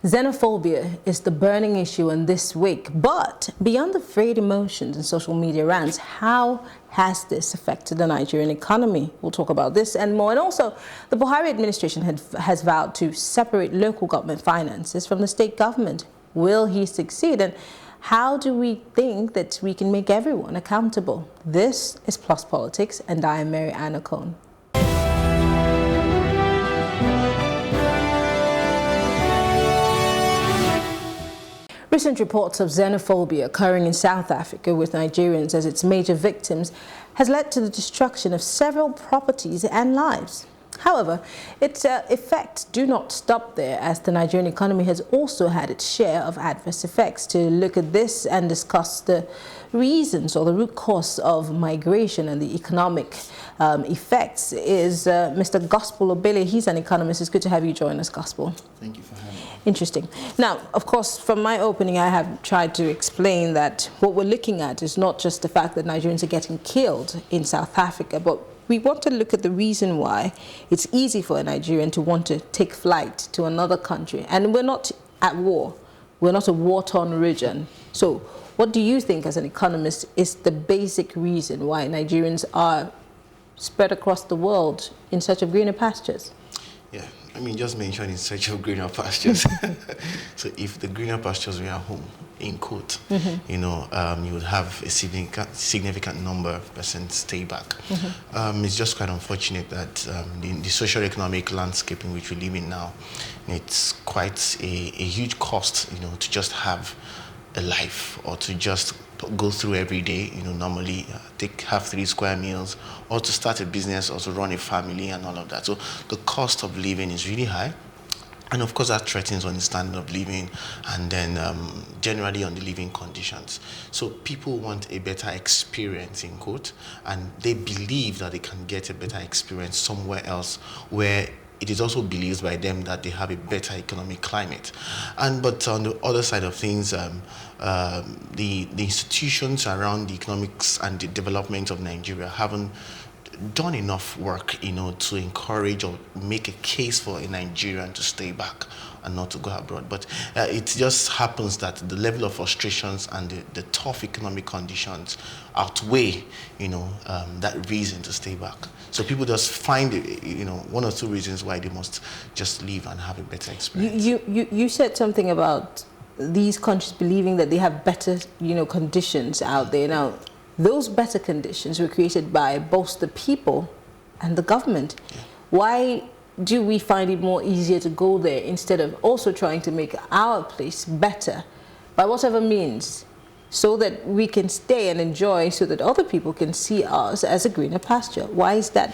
Xenophobia is the burning issue in this week, but beyond the frayed emotions and social media rants, how has this affected the Nigerian economy? We'll talk about this and more. And also, the Buhari administration has vowed to separate local government finances from the state government. Will he succeed? And how do we think that we can make everyone accountable? This is Plus Politics, and I am Maryann Okon. Recent reports of xenophobia occurring in South Africa with Nigerians as its major victims has led to the destruction of several properties and lives. However, its effects do not stop there, as the Nigerian economy has also had its share of adverse effects. To look at this and discuss the reasons or the root cause of migration and the economic effects is Mr. Gospel Obele. He's an economist. It's good to have you join us, Gospel. Thank you for having me. Interesting. Now, of course, from my opening, I have tried to explain that what we're looking at is not just the fact that Nigerians are getting killed in South Africa, but we want to look at the reason why it's easy for a Nigerian to want to take flight to another country. And we're not at war. We're not a war-torn region. So what do you think, as an economist, is the basic reason why Nigerians are spread across the world in search of greener pastures? Yeah, I mean, just mentioned in search of greener pastures. So if the greener pastures were at home, in quote, you know, you would have a significant number of persons stay back. It's just quite unfortunate that the socio-economic landscape in which we live in now, it's quite a huge cost, you know, to just have a life or to just go through every day, you know, normally have 3 square meals, or to start a business or to run a family and all of that. So the cost of living is really high. And of course, that threatens on the standard of living and then generally on the living conditions. So people want a better experience, in quote, and they believe that they can get a better experience somewhere else where it is also believed by them that they have a better economic climate. But on the other side of things, the institutions around the economics and the development of Nigeria haven't done enough work, you know, to encourage or make a case for a Nigerian to stay back and not to go abroad. But it just happens that the level of frustrations and the tough economic conditions outweigh, you know, that reason to stay back. So people just find, you know, 1 or 2 reasons why they must just leave and have a better experience. You said something about these countries believing that they have better, you know, conditions out there. Now, those better conditions were created by both the people and the government. Yeah. Why do we find it more easier to go there instead of also trying to make our place better by whatever means, so that we can stay and enjoy, so that other people can see us as a greener pasture? Why is that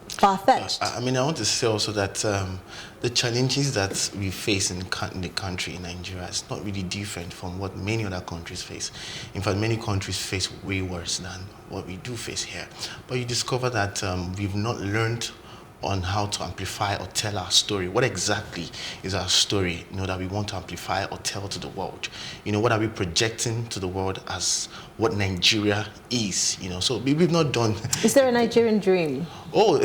far-fetched? I mean, I want to say also that the challenges that we face in the country, in Nigeria, is not really different from what many other countries face. In fact, many countries face way worse than what we do face here. But you discover that we've not learned on how to amplify or tell our story. What exactly is our story, you know, that we want to amplify or tell to the world? You know, what are we projecting to the world as what Nigeria is? You know, so we've not done. Is there a Nigerian dream? Oh.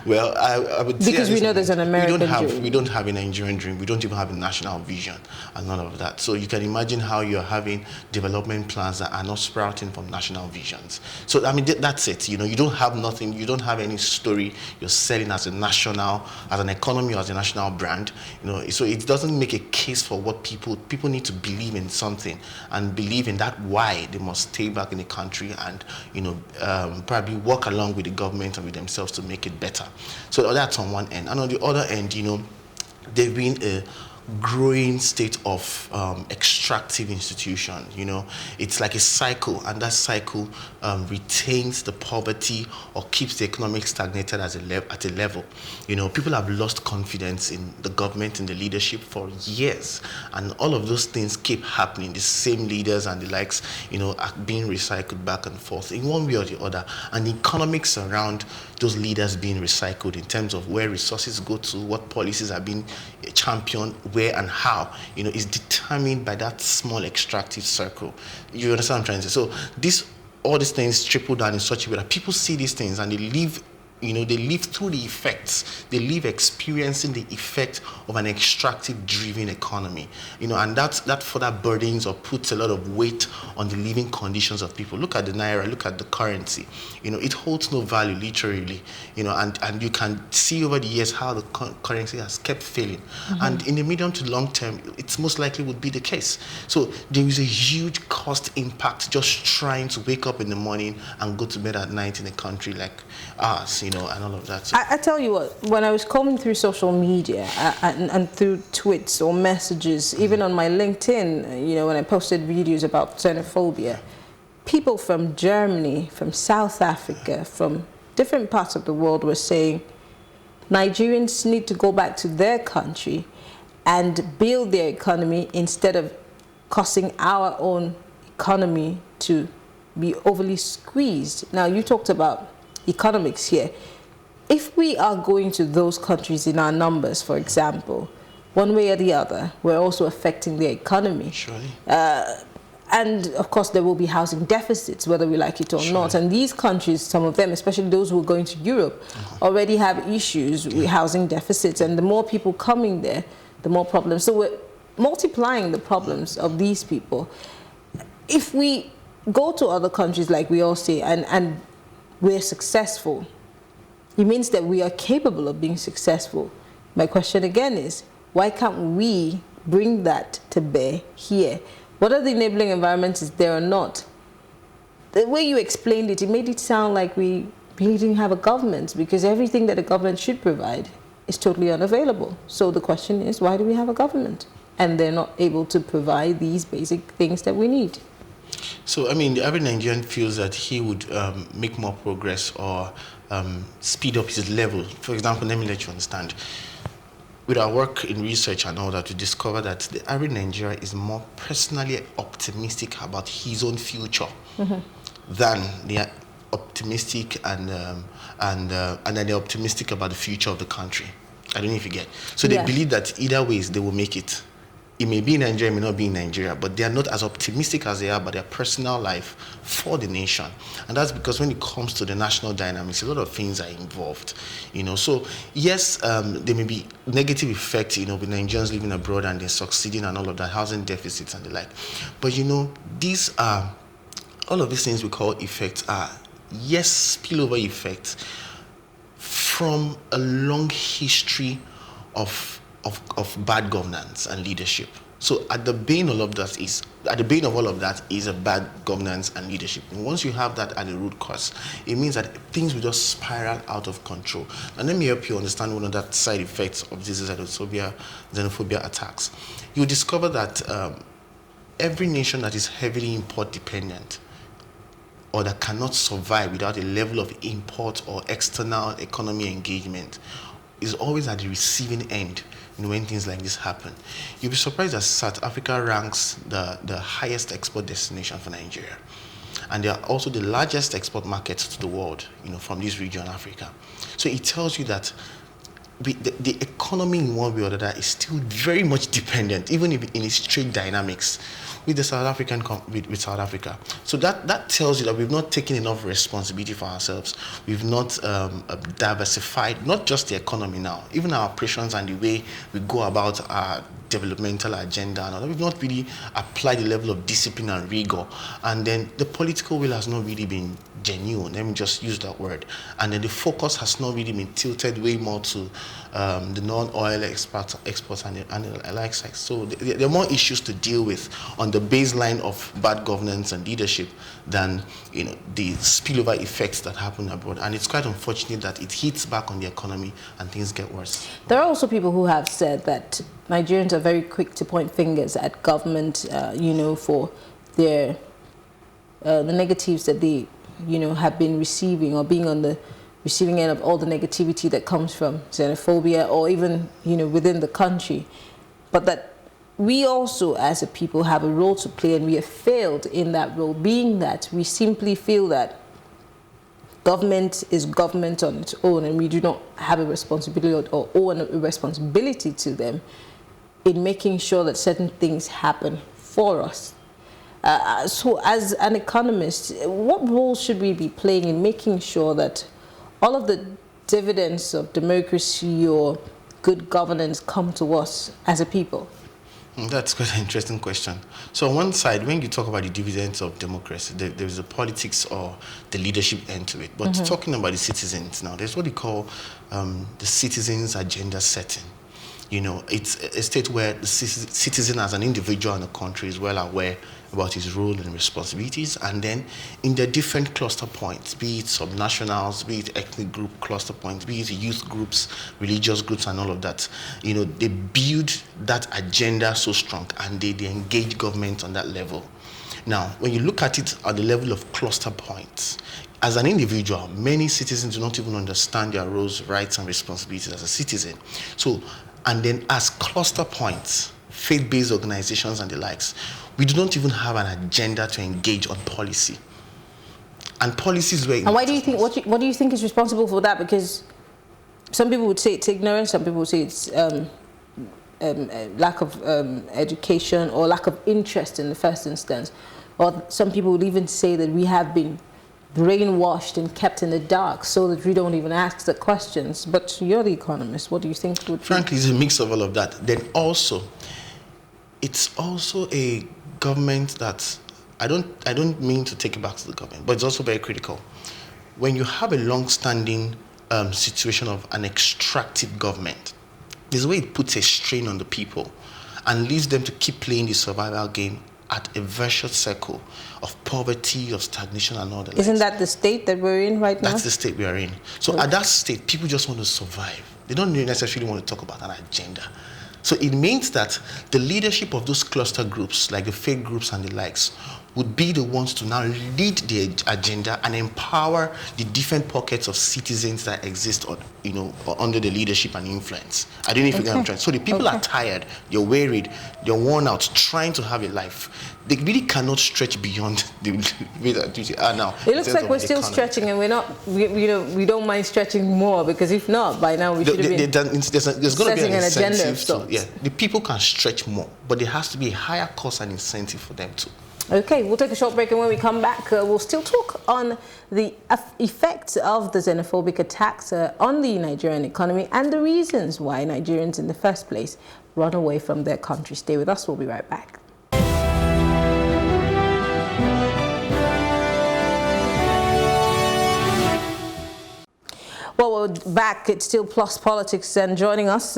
Well, I would say, because we know there's an American dream. We don't have a Nigerian dream. We don't even have a national vision and none of that. So you can imagine how you're having development plans that are not sprouting from national visions. So, I mean, that's it. You know, you don't have nothing. You don't have any story you're selling as a national, as an economy or as a national brand. You know, so it doesn't make a case for what people need to believe in something and believe in that why they must stay back in the country and, you know, probably work along with the government and with themselves to make it better. So that's on one end. And on the other end, you know, there's been a growing state of extractive institution. You know, it's like a cycle, and that cycle retains the poverty or keeps the economic stagnated at a level. You know, people have lost confidence in the government, in the leadership for years, and all of those things keep happening. The same leaders and the likes, you know, are being recycled back and forth in one way or the other. And the economics around those leaders being recycled in terms of where resources go to, what policies are being championed, where and how, you know, is determined by that small extractive circle. You understand what I'm trying to say? So all these things trickle down in such a way that people see these things and they live You know, they live through the effects. They live experiencing the effect of an extractive-driven economy. You know, and that further burdens or puts a lot of weight on the living conditions of people. Look at the naira. Look at the currency. You know, it holds no value, literally. You know, and you can see over the years how the currency has kept failing. And in the medium to long term, it's most likely would be the case. So there is a huge cost impact just trying to wake up in the morning and go to bed at night in a country like ours. You know, and all of that. So I tell you what, when I was combing through social media and through tweets or messages, even on my LinkedIn, you know, when I posted videos about xenophobia, people from Germany, from South Africa, from different parts of the world were saying Nigerians need to go back to their country and build their economy instead of causing our own economy to be overly squeezed. Now, you talked about economics here. If we are going to those countries in our numbers, for example, one way or the other, we're also affecting their economy. Surely. And of course, there will be housing deficits, whether we like it or not. And these countries, some of them, especially those who are going to Europe, already have issues with housing deficits. And the more people coming there, the more problems. So we're multiplying the problems of these people. If we go to other countries, like we all say, and we're successful, it means that we are capable of being successful. My question again is, why can't we bring that to bear here? What are the enabling environments, is there or not? The way you explained it, it made it sound like we really didn't have a government, because everything that a government should provide is totally unavailable. So the question is, why do we have a government? And they're not able to provide these basic things that we need. So, I mean, the average Nigerian feels that he would make more progress or speed up his level. For example, let me let you understand. With our work in research and all that, we discover that the average Nigerian is more personally optimistic about his own future than they are optimistic and then they're optimistic about the future of the country. I don't know if you get. So they believe that either ways they will make it. It may be in Nigeria, it may not be in Nigeria, but they are not as optimistic as they are about their personal life for the nation. And that's because when it comes to the national dynamics, a lot of things are involved, you know. So yes, there may be negative effects, you know, with Nigerians living abroad and they're succeeding and all of that, housing deficits and the like. But you know, these are, all of these things we call effects are, yes, spillover effects from a long history of bad governance and leadership. So at the bane of all of that is a bad governance and leadership. And once you have that at the root cause, it means that things will just spiral out of control. And let me help you understand one of the side effects of these xenophobia attacks. You discover that every nation that is heavily import dependent or that cannot survive without a level of import or external economy engagement is always at the receiving end when things like this happen. You'll be surprised that South Africa ranks the highest export destination for Nigeria. And they are also the largest export markets to the world, you know, from this region, Africa. So it tells you that the economy in one way or the other is still very much dependent, even if in its trade dynamics, with the South African with South Africa. So that tells you that we've not taken enough responsibility for ourselves. We've not diversified not just the economy now, even our operations and the way we go about our developmental agenda and all that. We've not really applied the level of discipline and rigor, and then the political will has not really been genuine. Let me just use that word. And then the focus has not really been tilted way more to the non-oil exports and the likes. So there are more issues to deal with on the baseline of bad governance and leadership than, you know, the spillover effects that happen abroad. And it's quite unfortunate that it hits back on the economy and things get worse. There are also people who have said that Nigerians are very quick to point fingers at government, you know, for their the negatives that they, you know, have been receiving, or being on the receiving end of all the negativity that comes from xenophobia, or even, you know, within the country. But that we also as a people have a role to play, and we have failed in that role, being that we simply feel that government is government on its own, and we do not have a responsibility or owe a responsibility to them in making sure that certain things happen for us. So as an economist, what role should we be playing in making sure that all of the dividends of democracy or good governance come to us as a people? That's quite an interesting question. So on one side, when you talk about the dividends of democracy, there's the politics or the leadership end to it. But talking about the citizens now, there's what they call the citizens' agenda setting. You know, it's a state where the citizen as an individual in the country is well aware about his role and responsibilities, and then in the different cluster points, be it subnationals, be it ethnic group cluster points, be it youth groups, religious groups, and all of that, you know, they build that agenda so strong, and they engage government on that level. Now, when you look at it at the level of cluster points, as an individual, many citizens do not even understand their roles, rights, and responsibilities as a citizen. So, and then as cluster points, faith-based organizations and the likes, we do not even have an agenda to engage on policy. And policies were... And why do you think, what do you think is responsible for that? Because some people would say it's ignorance, some people would say it's lack of education or lack of interest in the first instance. Or some people would even say that we have been brainwashed and kept in the dark so that we don't even ask the questions. But you're the economist. What do you think would... Frankly, it's a mix of all of that. Then also, it's also a government that I don't mean to take it back to the government, but it's also very critical. When you have a long-standing situation of an extractive government, there's a way it puts a strain on the people and leaves them to keep playing the survival game at a vicious circle of poverty, of stagnation, and all that. Isn't that the state that we're in right now? That's the state we are in. So at that state, people just want to survive. They don't necessarily want to talk about an agenda. So it means that the leadership of those cluster groups, like the faith groups and the likes, would be the ones to now lead the agenda and empower the different pockets of citizens that exist, you know, under the leadership and influence. I don't know if you get what I'm trying. So the people are tired, they're wearied, they're worn out, trying to have a life. They really cannot stretch beyond the way that they are now. It looks like we're still stretching, and we're not. We don't mind stretching more, because if not, by now we should have been there's going to be an incentive agenda to, yeah, the people can stretch more, but there has to be a higher cost and incentive for them to. Okay, we'll take a short break, and when we come back, we'll still talk on the effects of the xenophobic attacks on the Nigerian economy and the reasons why Nigerians in the first place run away from their country. Stay with us, we'll be right back. Well, we're back. It's still Plus Politics, and joining us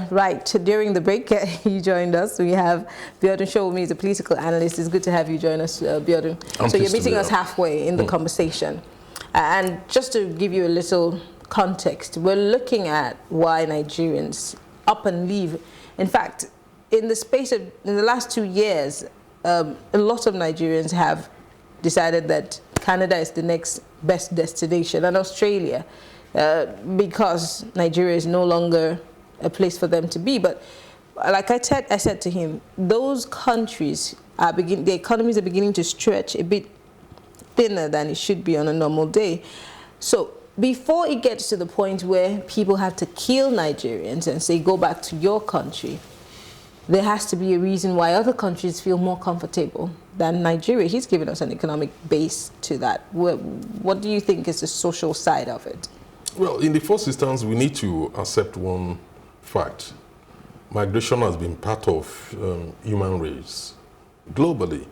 right during the break, you joined us. We have Biodun Showumi, he's a political analyst. It's good to have you join us, Biodun. So you're meeting us halfway in the conversation. And just to give you a little context, we're looking at why Nigerians up and leave. In fact, in the last 2 years, a lot of Nigerians have decided that Canada is the next best destination, and Australia, because Nigeria is no longer a place for them to be. But like I said to him, those countries the economies are beginning to stretch a bit thinner than it should be on a normal day. So before it gets to the point where people have to kill Nigerians and say, go back to your country, there has to be a reason why other countries feel more comfortable than Nigeria. He's given us an economic base to that. What do you think is the social side of it? Well, in the first instance, we need to accept one fact. Migration has been part of human race globally.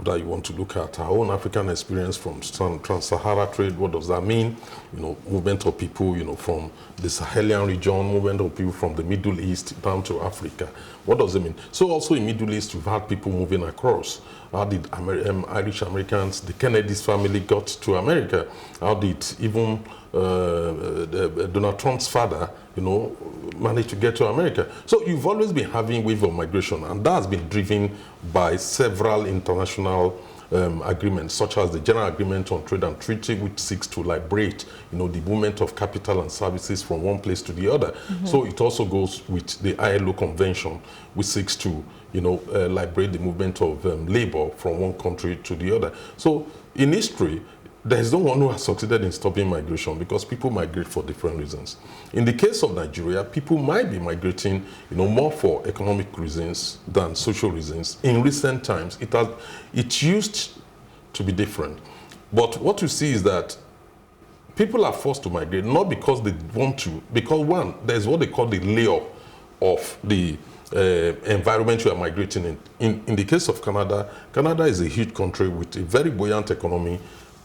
That you want to look at our own African experience from trans-Sahara trade. What does that mean? You know, movement of people, you know, from the Sahelian region, movement of people from the Middle East down to Africa. What does it mean? So also in Middle East, we've had people moving across. How did Irish Americans, the Kennedy's family got to America? How did even Donald Trump's father, you know, manage to get to America? So you've always been having wave of migration, and that's been driven by several international agreements, such as the General Agreement on Trade and Treaty, which seeks to liberate, you know, the movement of capital and services from one place to the other. So it also goes with the ILO Convention, which seeks to, you know, liberate the movement of labor from one country to the other. So in history, there is no one who has succeeded in stopping migration, because people migrate for different reasons. In the case of Nigeria, people might be migrating, you know, more for economic reasons than social reasons. In recent times, it used to be different. But what you see is that people are forced to migrate, not because they want to, because one, there's what they call the layer of the environment you are migrating in. In the case of Canada, Canada is a huge country with a very buoyant economy.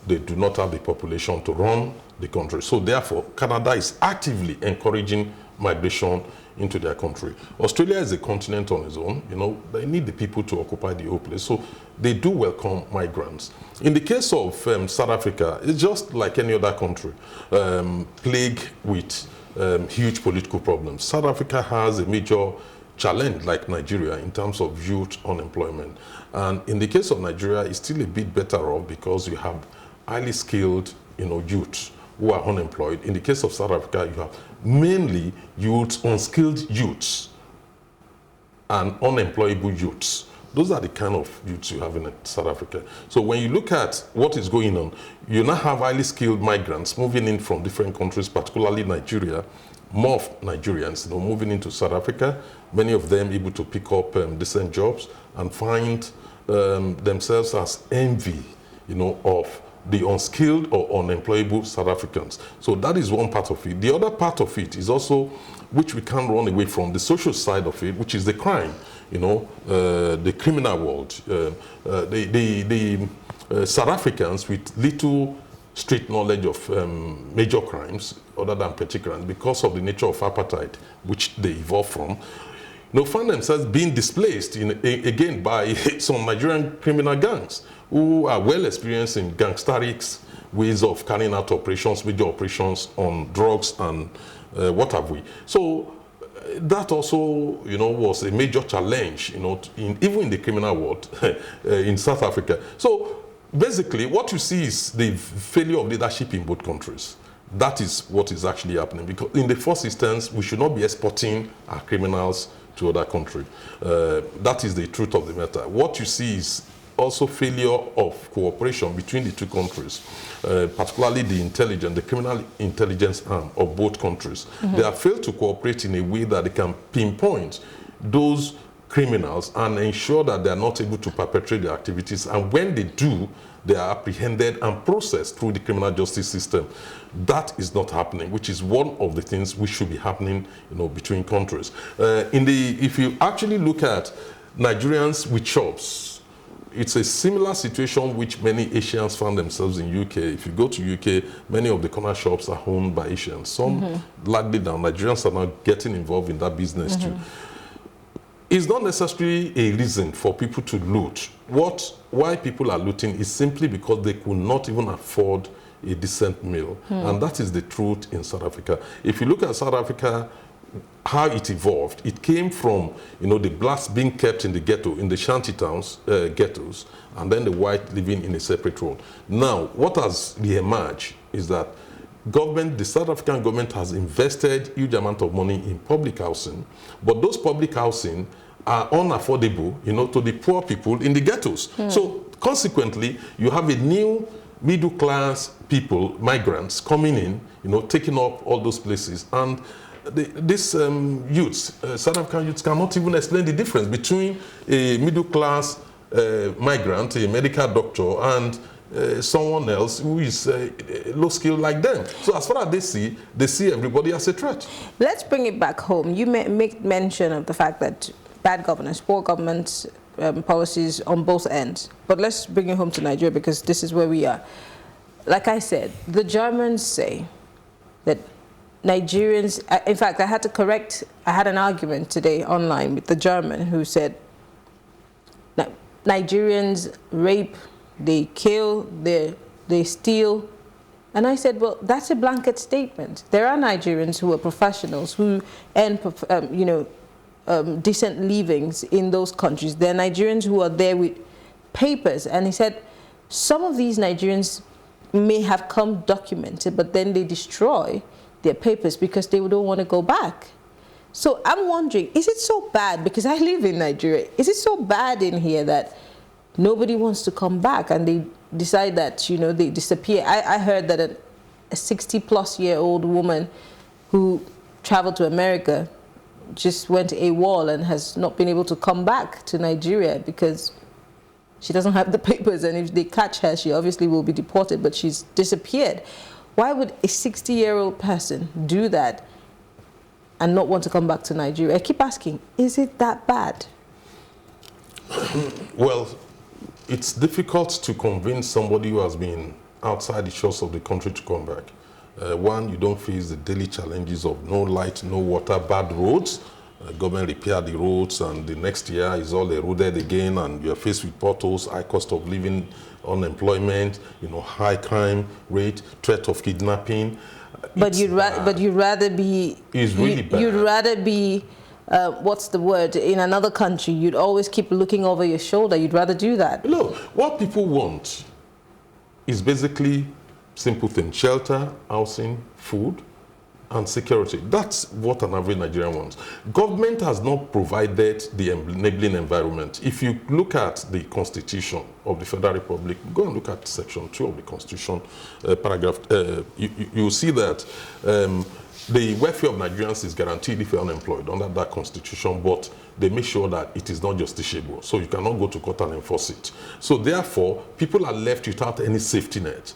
They do not have the population to run the country. So therefore, Canada is actively encouraging migration into their country. Australia is a continent on its own. You know, they need the people to occupy the whole place. So they do welcome migrants. In the case of South Africa, it's just like any other country, plagued with huge political problems. South Africa has a major challenge like Nigeria in terms of youth unemployment. And in the case of Nigeria, it's still a bit better off because you have highly skilled, youth who are unemployed. In the case of South Africa, you have mainly youths, unskilled youths, and unemployable youths. Those are the kind of youths you have in South Africa. So when you look at what is going on, you now have highly skilled migrants moving in from different countries, particularly Nigeria, more of Nigerians, moving into South Africa, many of them able to pick up decent jobs and find themselves as envy, of the unskilled or unemployable South Africans. So that is one part of it. The other part of it is also, which we can't run away from, the social side of it, which is the crime, the criminal world. The South Africans with little street knowledge of major crimes, other than petty crimes, because of the nature of apartheid, which they evolved from, find themselves being displaced again by some Nigerian criminal gangs who are well experienced in gangsteric ways of carrying out operations, major operations on drugs and what have we. So that also, was a major challenge, even in the criminal world in South Africa. So basically, what you see is the failure of leadership in both countries. That is what is actually happening, because in the first instance, we should not be exporting our criminals to other countries. That is the truth of the matter. What you see is also failure of cooperation between the two countries, particularly the criminal intelligence arm of both countries. Mm-hmm. They have failed to cooperate in a way that they can pinpoint those criminals and ensure that they are not able to perpetrate their activities. And when they do, they are apprehended and processed through the criminal justice system. That is not happening, which is one of the things which should be happening, between countries. If you actually look at Nigerians with jobs, it's a similar situation which many Asians found themselves in UK. If you go to UK, many of the corner shops are owned by Asians. Some largely down. Nigerians are now getting involved in that business too. It's not necessarily a reason for people to loot. Why people are looting is simply because they could not even afford a decent meal. And that is the truth in South Africa. If you look at South Africa, how it evolved, it came from, the blacks being kept in the ghetto, in the shanty towns, ghettos, and then the white living in a separate world. Now, what has re-emerged is that the South African government has invested huge amount of money in public housing, but those public housing are unaffordable, to the poor people in the ghettos. So consequently, you have a new middle class people, migrants, coming in, taking up all those places. And these youths, South African youths, cannot even explain the difference between a middle class migrant, a medical doctor, and someone else who is low skilled like them. So as far as they see everybody as a threat. Let's bring it back home. You make mention of the fact that bad governance, poor government policies on both ends. But let's bring it home to Nigeria, because this is where we are. Like I said, the Germans say that Nigerians, in fact, I had an argument today online with the German who said Nigerians rape, they kill, they steal. And I said, well, that's a blanket statement. There are Nigerians who are professionals who earn, decent livings in those countries. There are Nigerians who are there with papers. And he said, some of these Nigerians may have come documented, but then they destroy their papers because they don't want to go back. So I'm wondering, is it so bad? Because I live in Nigeria. Is it so bad in here that nobody wants to come back and they decide that, they disappear? I heard that a 60-plus-year-old woman who traveled to America just went AWOL and has not been able to come back to Nigeria because she doesn't have the papers, and if they catch her, she obviously will be deported, but she's disappeared. Why would a 60-year-old person do that and not want to come back to Nigeria? I keep asking, is it that bad? Well, it's difficult to convince somebody who has been outside the shores of the country to come back. One, you don't face the daily challenges of no light, no water, bad roads. Government repair the roads, and the next year is all eroded again, and you're faced with potholes, high cost of living, unemployment, high crime rate, threat of kidnapping. But you'd rather be. It's really bad. You'd rather be. What's the word? In another country, you'd always keep looking over your shoulder. You'd rather do that. Look, what people want is basically simple things: shelter, housing, food, and security. That's what an average Nigerian wants. Government has not provided the enabling environment. If you look at the Constitution of the Federal Republic, go and look at Section 2 of the Constitution, paragraph, you'll see that the welfare of Nigerians is guaranteed if you're unemployed under that Constitution, but they make sure that it is not justiciable. So you cannot go to court and enforce it. So therefore, people are left without any safety net,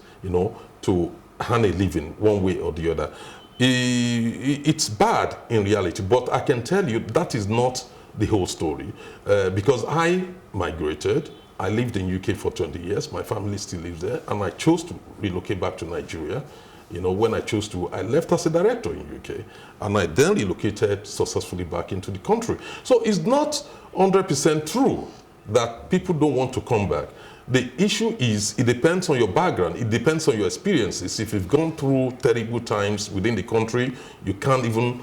to earn a living one way or the other. It's bad in reality, but I can tell you that is not the whole story. Because I migrated, I lived in UK for 20 years, my family still lives there, and I chose to relocate back to Nigeria. When I chose to, I left as a director in UK, and I then relocated successfully back into the country. So it's not 100% true that people don't want to come back. The issue is, it depends on your background, it depends on your experiences. If you've gone through terrible times within the country, you can't even,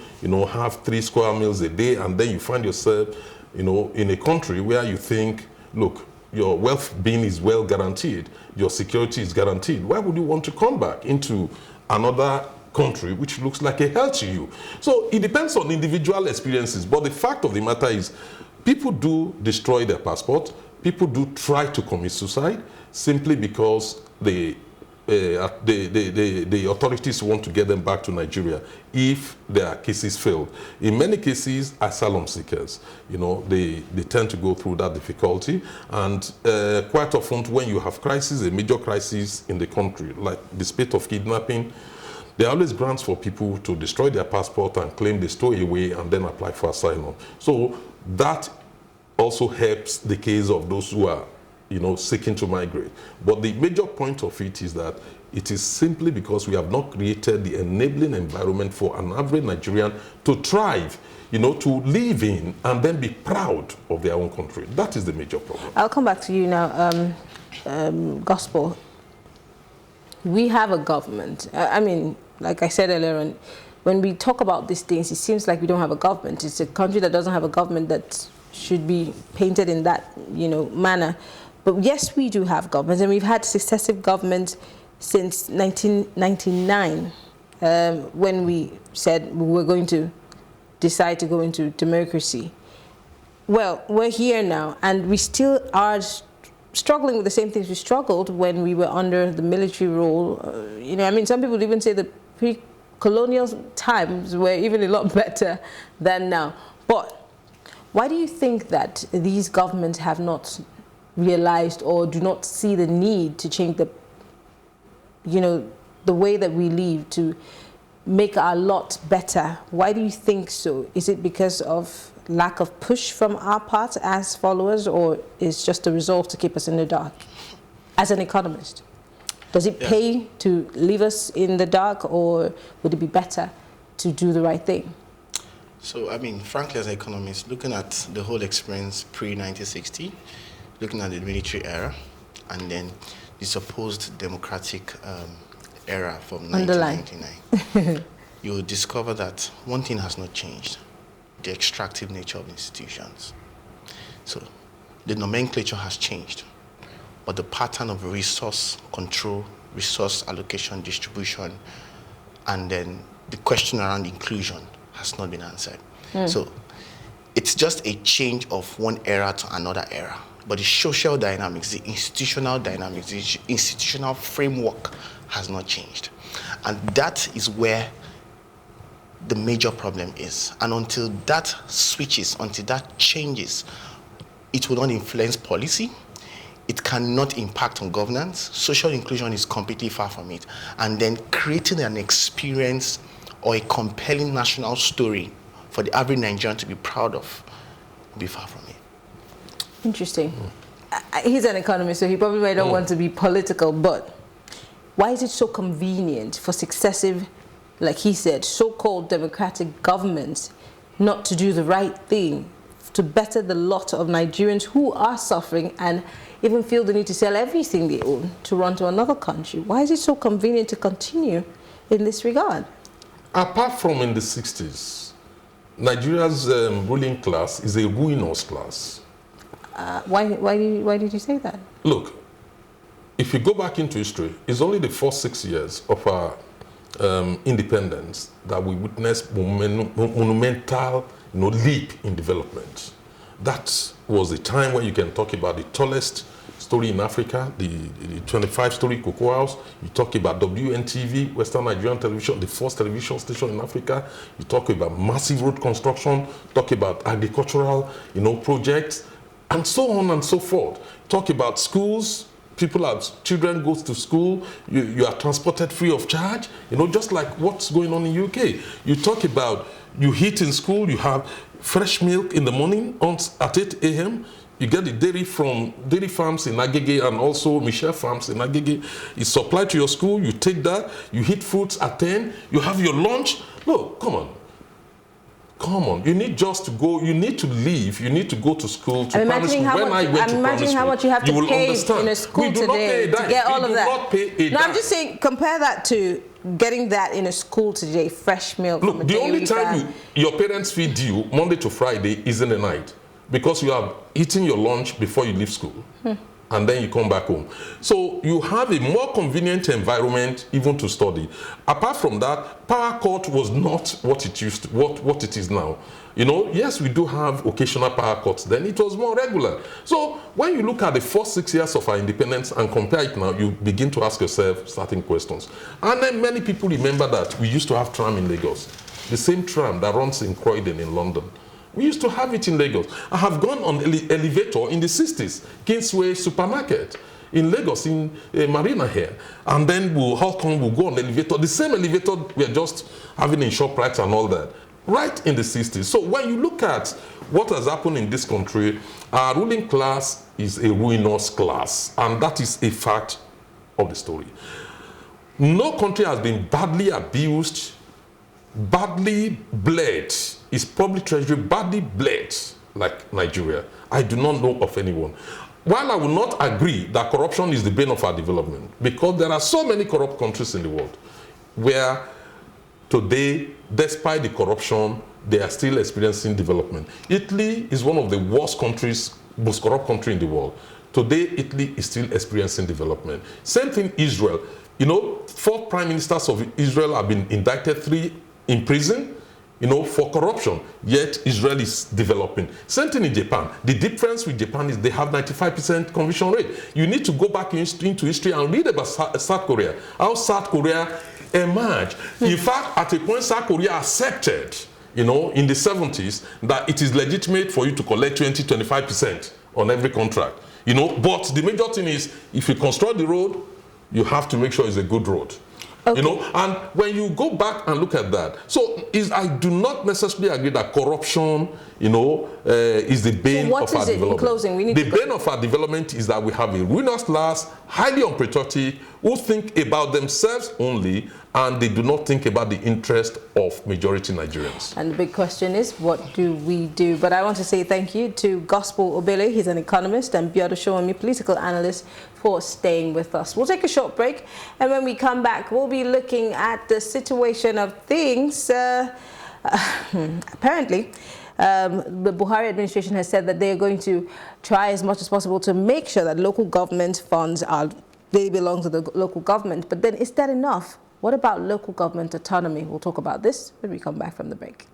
have 3 square meals a day, and then you find yourself, in a country where you think, look, your well-being is well guaranteed, your security is guaranteed. Why would you want to come back into another country which looks like a hell to you? So it depends on individual experiences, but the fact of the matter is, people do destroy their passport. People do try to commit suicide simply because the authorities want to get them back to Nigeria if their cases fail. In many cases, asylum seekers, they tend to go through that difficulty. And quite often when you have crisis, a major crisis in the country, like the spate of kidnapping, there are always grants for people to destroy their passport and claim they stole away and then apply for asylum. So that also helps the case of those who are, seeking to migrate. But the major point of it is that it is simply because we have not created the enabling environment for an average Nigerian to thrive, to live in and then be proud of their own country. That is the major problem. I'll come back to you now, Gospel. We have a government. Like I said earlier on, when we talk about these things, it seems like we don't have a government. It's a country that doesn't have a government that should be painted in that, manner. But yes, we do have governments, and we've had successive governments since 1999, when we said we were going to decide to go into democracy. Well, we're here now, and we still are struggling with the same things we struggled when we were under the military rule. Some people even say the pre-colonial times were even a lot better than now. But why do you think that these governments have not realized or do not see the need to change the way that we live, to make our lot better? Why do you think so? Is it because of lack of push from our part as followers, or is just a resolve to keep us in the dark? As an economist, does it pay to leave us in the dark, or would it be better to do the right thing? So, frankly, as an economist, looking at the whole experience pre-1960, looking at the military era, and then the supposed democratic era from 1999, you will discover that one thing has not changed: the extractive nature of institutions. So, the nomenclature has changed, but the pattern of resource control, resource allocation, distribution, and then the question around inclusion has not been answered. So it's just a change of one era to another era. But the social dynamics, the institutional dynamics, the institutional framework has not changed. And that is where the major problem is. And until that switches, until that changes, it will not influence policy, it cannot impact on governance. Social inclusion is completely far from it. And then creating an experience or a compelling national story for the average Nigerian to be proud of will be far from it. Interesting. He's an economist, so he probably might not want to be political, but why is it so convenient for successive, like he said, so-called democratic governments not to do the right thing to better the lot of Nigerians who are suffering and even feel the need to sell everything they own to run to another country? Why is it so convenient to continue in this regard? Apart from in the 60s, Nigeria's ruling class is a ruinous class. Why did you say that? Look, if you go back into history, it's only the first 6 years of our independence that we witnessed monumental leap in development. That was the time when you can talk about the tallest story in Africa, the 25-story Cocoa House. You talk about WNTV, Western Nigerian Television, the first television station in Africa. You talk about massive road construction, talk about agricultural, projects, and so on and so forth. Talk about schools. Children go to school, you are transported free of charge, just like what's going on in UK. You talk about, you eat in school, you have fresh milk in the morning at 8 a.m. You get the dairy from dairy farms in Agege and also Michelle farms in Agege. It's supplied to your school, you take that, you eat fruits at 10, you have your lunch. Look, come on. You need just to go, you need to leave, you need to go to school, to primary school. I'm imagining how much you have to pay in a school today to get all of that. No, I'm just saying, compare that to getting that in a school today, fresh milk. Look, the only time your parents feed you Monday to Friday is in the night, because you have eaten your lunch before you leave school. And then you come back home. So you have a more convenient environment even to study. Apart from that, power cut was not what it used to, what it is now. Yes, we do have occasional power cuts. Then it was more regular. So when you look at the first 6 years of our independence and compare it now, you begin to ask yourself certain questions. And then many people remember that we used to have tram in Lagos, the same tram that runs in Croydon in London. We used to have it in Lagos. I have gone on elevator in the 60s, Kingsway Supermarket in Lagos, in Maryann here. And then Okon will go on elevator. The same elevator we are just having in ShopRite and all that, right in the 60s. So when you look at what has happened in this country, our ruling class is a ruinous class. And that is a fact of the story. No country has been badly abused, badly bled, is public treasury badly bled like Nigeria. I do not know of anyone. While I will not agree that corruption is the bane of our development, because there are so many corrupt countries in the world where today, despite the corruption, they are still experiencing development. Italy is one of the worst countries, most corrupt country in the world. Today, Italy is still experiencing development. Same thing Israel. 4 prime ministers of Israel have been indicted, 3 in prison, for corruption, yet Israel is developing. Same thing in Japan. The difference with Japan is they have 95% conviction rate. You need to go back into history and read about South Korea, how South Korea emerged. In fact, at a point, South Korea accepted, in the 70s, that it is legitimate for you to collect 20-25% on every contract. But the major thing is, if you construct the road, you have to make sure it's a good road. Okay. And when you go back and look at that, I do not necessarily agree that corruption, is the bane of our development. So what is it in closing? The bane of our development is that we have a ruinous class, highly unpatriotic, who think about themselves only, and they do not think about the interest of majority Nigerians. And the big question is, what do we do? But I want to say thank you to Gospel Obele, he's an economist, and Biodo Showemi, political analyst, for staying with us. We'll take a short break, and when we come back, we'll be looking at the situation of things. Apparently, the Buhari administration has said that they are going to try as much as possible to make sure that local government funds they belong to the local government. But then, is that enough? What about local government autonomy? We'll talk about this when we come back from the break.